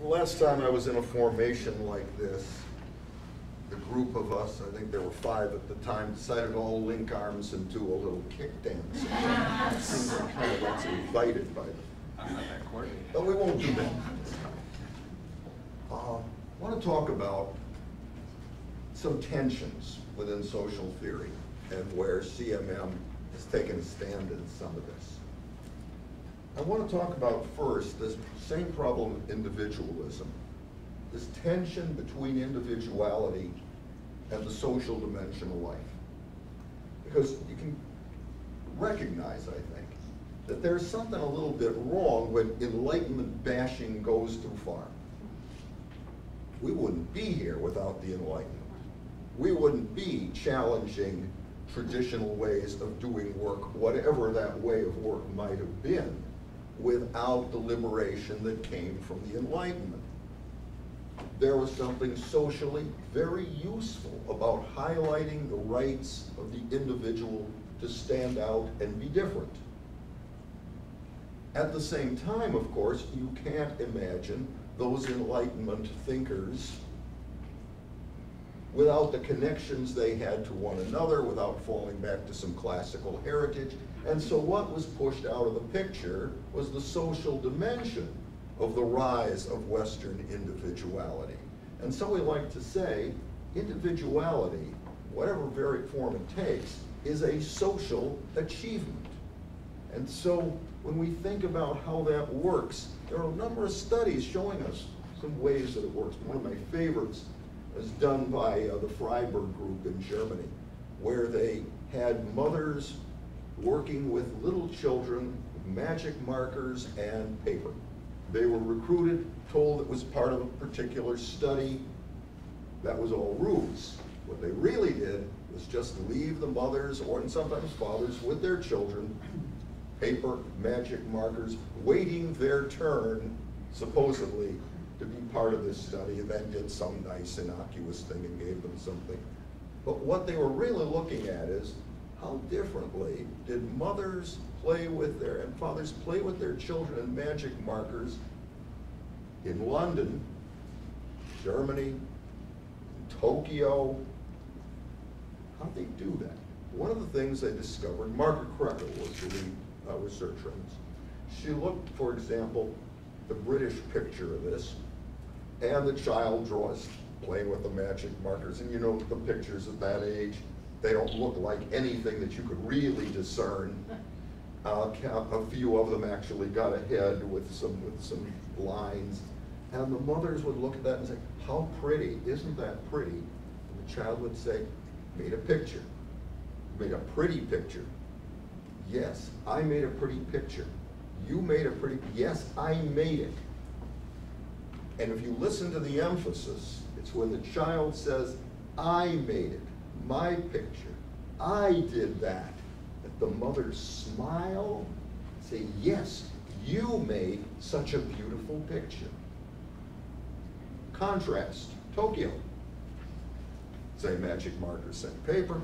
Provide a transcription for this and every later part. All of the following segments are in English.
Last time I was in a formation like this, the group of us, I think there were 5 at the time, decided to all link arms and do a little kick dance. It seems like kind of that's invited by them. I'm not that coordinated. But we won't do that. I want to talk about some tensions within social theory and where CMM has taken a stand in some of this. I want to talk about first this same problem of individualism, this tension between individuality and the social dimension of life. Because you can recognize, I think, that there's something a little bit wrong when Enlightenment bashing goes too far. We wouldn't be here without the Enlightenment. We wouldn't be challenging traditional ways of doing work, whatever that way of work might have been, without the liberation that came from the Enlightenment. There was something socially very useful about highlighting the rights of the individual to stand out and be different. At the same time, of course, you can't imagine those Enlightenment thinkers without the connections they had to one another, without falling back to some classical heritage. And so what was pushed out of the picture was the social dimension of the rise of Western individuality. And so we like to say, individuality, whatever very form it takes, is a social achievement. And so when we think about how that works, there are a number of studies showing us some ways that it works. One of my favorites was done by the Freiburg group in Germany, where they had mothers working with little children with magic markers and paper. They were recruited, told it was part of a particular study. That was all ruse. What they really did was just leave the mothers, or and sometimes fathers, with their children, paper, magic markers, waiting their turn, supposedly, to be part of this study, and then did some nice innocuous thing and gave them something. But what they were really looking at is, how differently did mothers play with their, and fathers play with their children in magic markers in London, Germany, Tokyo? How'd they do that? One of the things they discovered, Margaret Krecker was the lead researcher on this. She looked, for example, the British picture of this, and the child draws, playing with the magic markers. And you know, the pictures at that age, they don't look like anything that you could really discern. A few of them actually got ahead with some lines. And the mothers would look at that and say, how pretty, isn't that pretty? And the child would say, made a picture, made a pretty picture. Yes, I made a pretty picture. You made a pretty, yes, I made it. And if you listen to the emphasis, it's when the child says, I made it, my picture, I did that, that the mothers smile, say, yes, you made such a beautiful picture. Contrast, Tokyo. Same magic marker, same paper,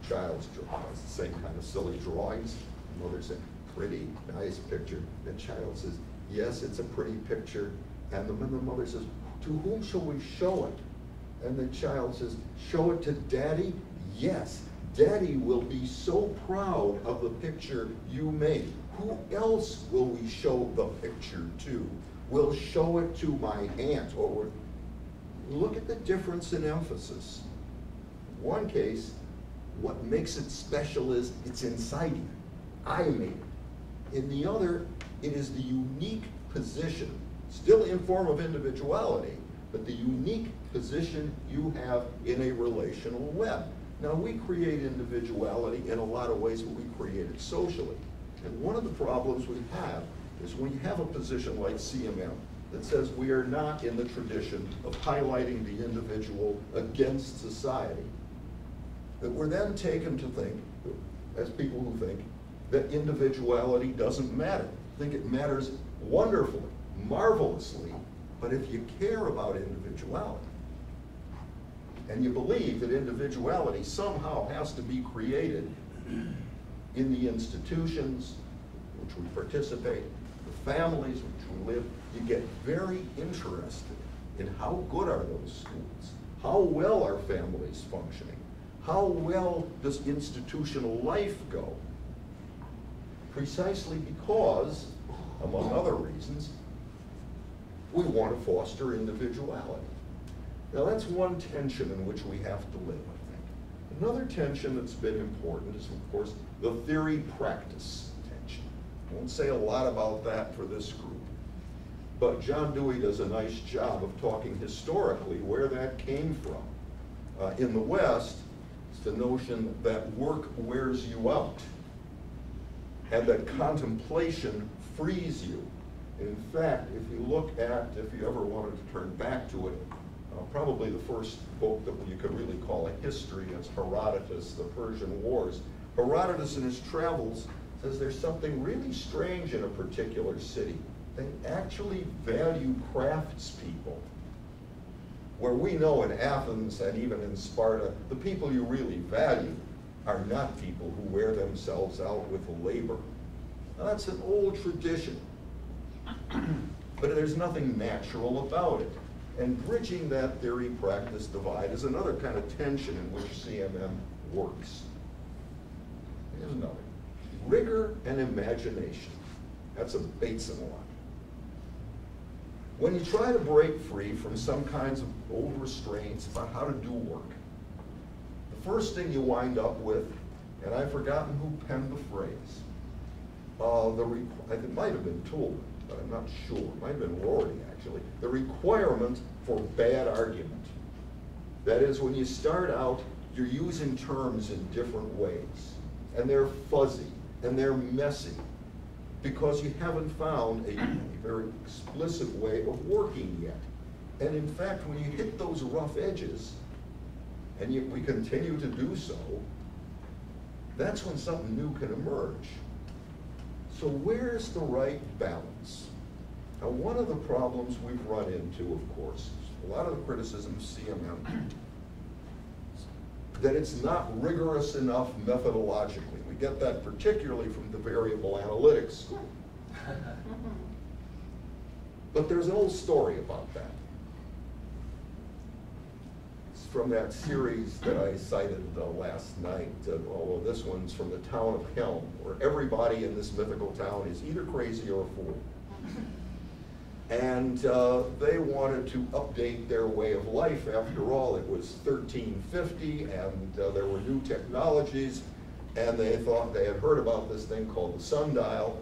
child's draws the same kind of silly drawings. The mother said, pretty, nice picture. The child says, yes, it's a pretty picture. And the mother says, to whom shall we show it? And the child says, show it to Daddy? Yes, Daddy will be so proud of the picture you made. Who else will we show the picture to? We'll show it to my aunt. Or look at the difference in emphasis. In one case, what makes it special is it's inside you. I made it. In the other, it is the unique position, still in form of individuality, but the unique position you have in a relational web. Now, we create individuality in a lot of ways, but we create it socially. And one of the problems we have is when you have a position like CMM that says we are not in the tradition of highlighting the individual against society, that we're then taken to think, as people who think, that individuality doesn't matter. I think it matters wonderfully, marvelously, but if you care about individuality, and you believe that individuality somehow has to be created in the institutions which we participate, the families which we live, you get very interested in how good are those schools, how well are families functioning, how well does institutional life go, precisely because, among other reasons, we want to foster individuality. Now that's one tension in which we have to live, I think. Another tension that's been important is, of course, the theory-practice tension. I won't say a lot about that for this group, but John Dewey does a nice job of talking historically where that came from. In the West, it's the notion that work wears you out, and that contemplation frees you. In fact, if you look at, if you ever wanted to turn back to it, probably the first book that you could really call a history is Herodotus, the Persian Wars. Herodotus in his travels says there's something really strange in a particular city. They actually value craftspeople. Where we know in Athens and even in Sparta, the people you really value are not people who wear themselves out with labor. Now, that's an old tradition, but there's nothing natural about it. And bridging that theory-practice divide is another kind of tension in which CMM works. Here's another. Rigor and imagination. That's a Bateson one. When you try to break free from some kinds of old restraints about how to do work, the first thing you wind up with, and I've forgotten who penned the phrase, it might have been Toole, but I'm not sure. It might have been Rorty, actually. The requirement for bad argument. That is, when you start out, you're using terms in different ways, and they're fuzzy, and they're messy, because you haven't found a very explicit way of working yet. And in fact, when you hit those rough edges, and we continue to do so, that's when something new can emerge. So where's the right balance? Now, one of the problems we've run into, of course, a lot of the criticism of CMM, that it's not rigorous enough methodologically. We get that particularly from the variable analytics school. But there's an old story about that. It's from that series that I cited last night, although this one's from the town of Helm, where everybody in this mythical town is either crazy or a fool. And they wanted to update their way of life. After all, it was 1350, and there were new technologies, and they thought they had heard about this thing called the sundial.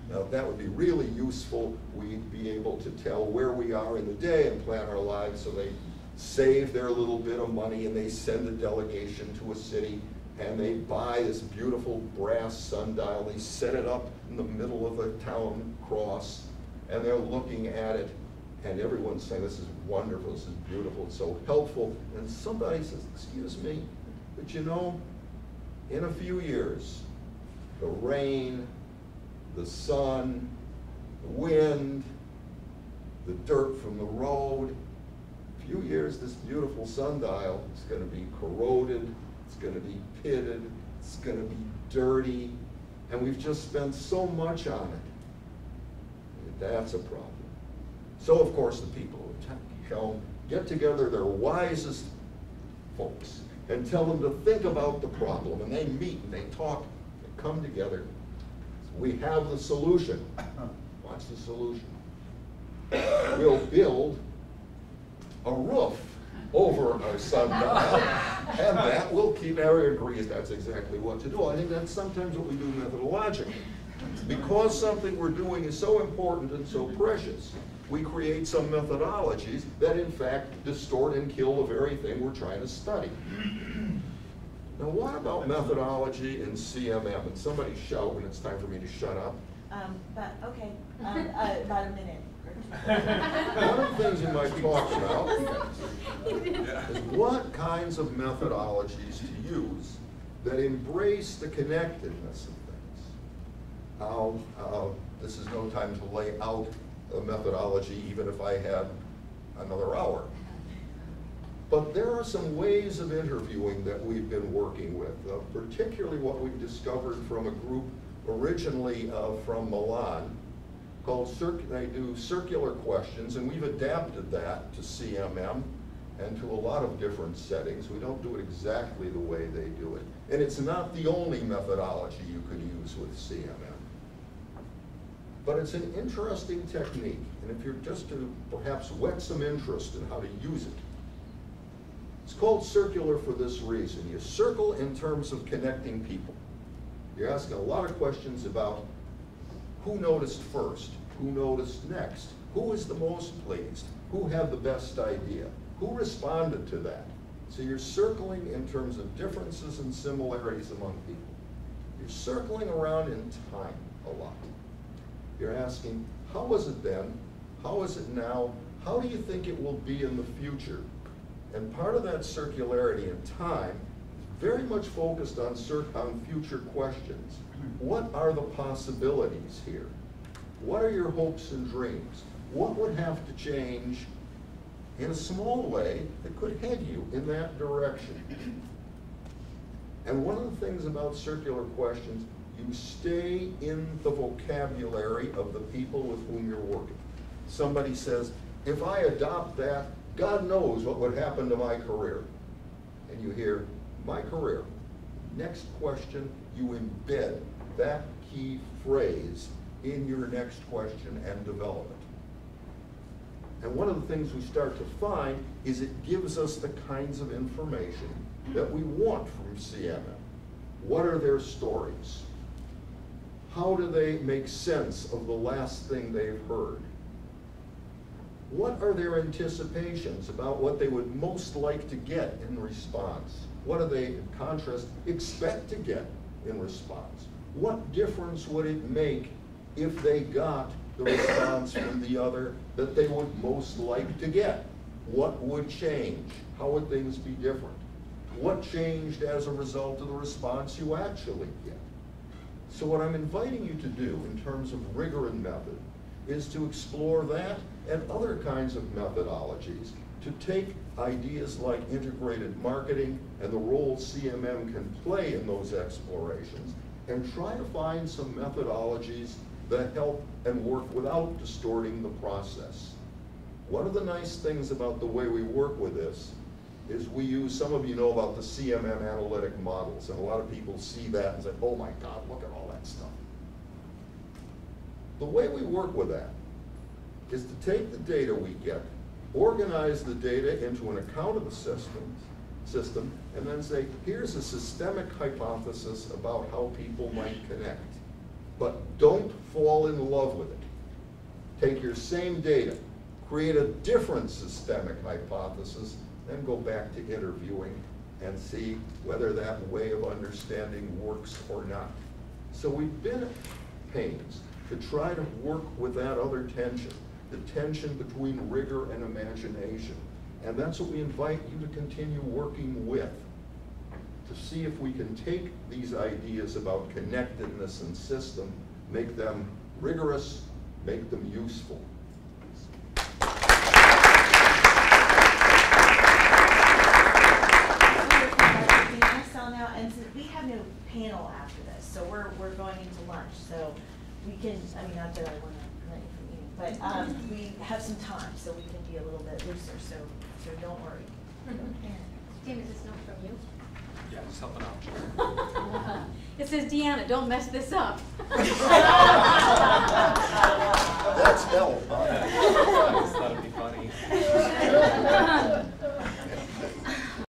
Now, that would be really useful. We'd be able to tell where we are in the day and plan our lives. So they save their little bit of money, and they send a delegation to a city, and they buy this beautiful brass sundial. They set it up in the middle of a town cross, and they're looking at it, and everyone's saying, this is wonderful, this is beautiful, it's so helpful. And somebody says, excuse me, but you know, in a few years, the rain, the sun, the wind, the dirt from the road, in a few years, this beautiful sundial is going to be corroded, it's going to be pitted, it's going to be dirty, and we've just spent so much on it. That's a problem. So, of course, the people who get together their wisest folks and tell them to think about the problem, and they meet and they talk, they come together. We have the solution. What's the solution? We'll build a roof over our sundial, and that will keep everyone agrees that's exactly what to do. I think that's sometimes what we do methodologically. Because something we're doing is so important and so precious, we create some methodologies that in fact distort and kill the very thing we're trying to study. Now, what about methodology in CMM? And somebody shout when it's time for me to shut up. About a minute. One of the things you might talk about is what kinds of methodologies to use that embrace the connectedness of things. This is no time to lay out a methodology, even if I had another hour. But there are some ways of interviewing that we've been working with, particularly what we've discovered from a group originally from Milan, called they do circular questions, and we've adapted that to CMM and to a lot of different settings. We don't do it exactly the way they do it. And it's not the only methodology you could use with CMM. But it's an interesting technique, and if you're just to perhaps whet some interest in how to use it, it's called circular for this reason. You circle in terms of connecting people. You're asking a lot of questions about who noticed first, who noticed next, who was the most pleased, who had the best idea, who responded to that. So you're circling in terms of differences and similarities among people. You're circling around in time a lot. You're asking, how was it then? How is it now? How do you think it will be in the future? And part of that circularity in time is very much focused on future questions. What are the possibilities here? What are your hopes and dreams? What would have to change in a small way that could head you in that direction? And one of the things about circular questions, you stay in the vocabulary of the people with whom you're working. Somebody says, if I adopt that, God knows what would happen to my career. And you hear, my career. Next question, you embed that key phrase in your next question and develop it. And one of the things we start to find is it gives us the kinds of information that we want from CMM. What are their stories? How do they make sense of the last thing they've heard? What are their anticipations about what they would most like to get in response? What do they, in contrast, expect to get in response? What difference would it make if they got the response from the other that they would most like to get? What would change? How would things be different? What changed as a result of the response you actually get? So what I'm inviting you to do in terms of rigor and method is to explore that and other kinds of methodologies to take ideas like integrated marketing and the role CMM can play in those explorations and try to find some methodologies that help and work without distorting the process. One of the nice things about the way we work with this is we use, some of you know about the CMM analytic models, and a lot of people see that and say, oh my God, look at all that stuff. The way we work with that is to take the data we get, organize the data into an account of the system, and then say, here's a systemic hypothesis about how people might connect. But don't fall in love with it. Take your same data, create a different systemic hypothesis, then go back to interviewing and see whether that way of understanding works or not. So we've been at pains to try to work with that other tension, the tension between rigor and imagination. And that's what we invite you to continue working with, to see if we can take these ideas about connectedness and system, make them rigorous, make them useful. And so we have no panel after this, so we're going into lunch. So we can, I mean, not that I want to prevent you from eating, but we have some time, so we can be a little bit looser. So don't worry. Tim, is this note from you? Yeah, just helping out. It says, Deanna, don't mess this up. That's help, huh? I just thought it'd be funny.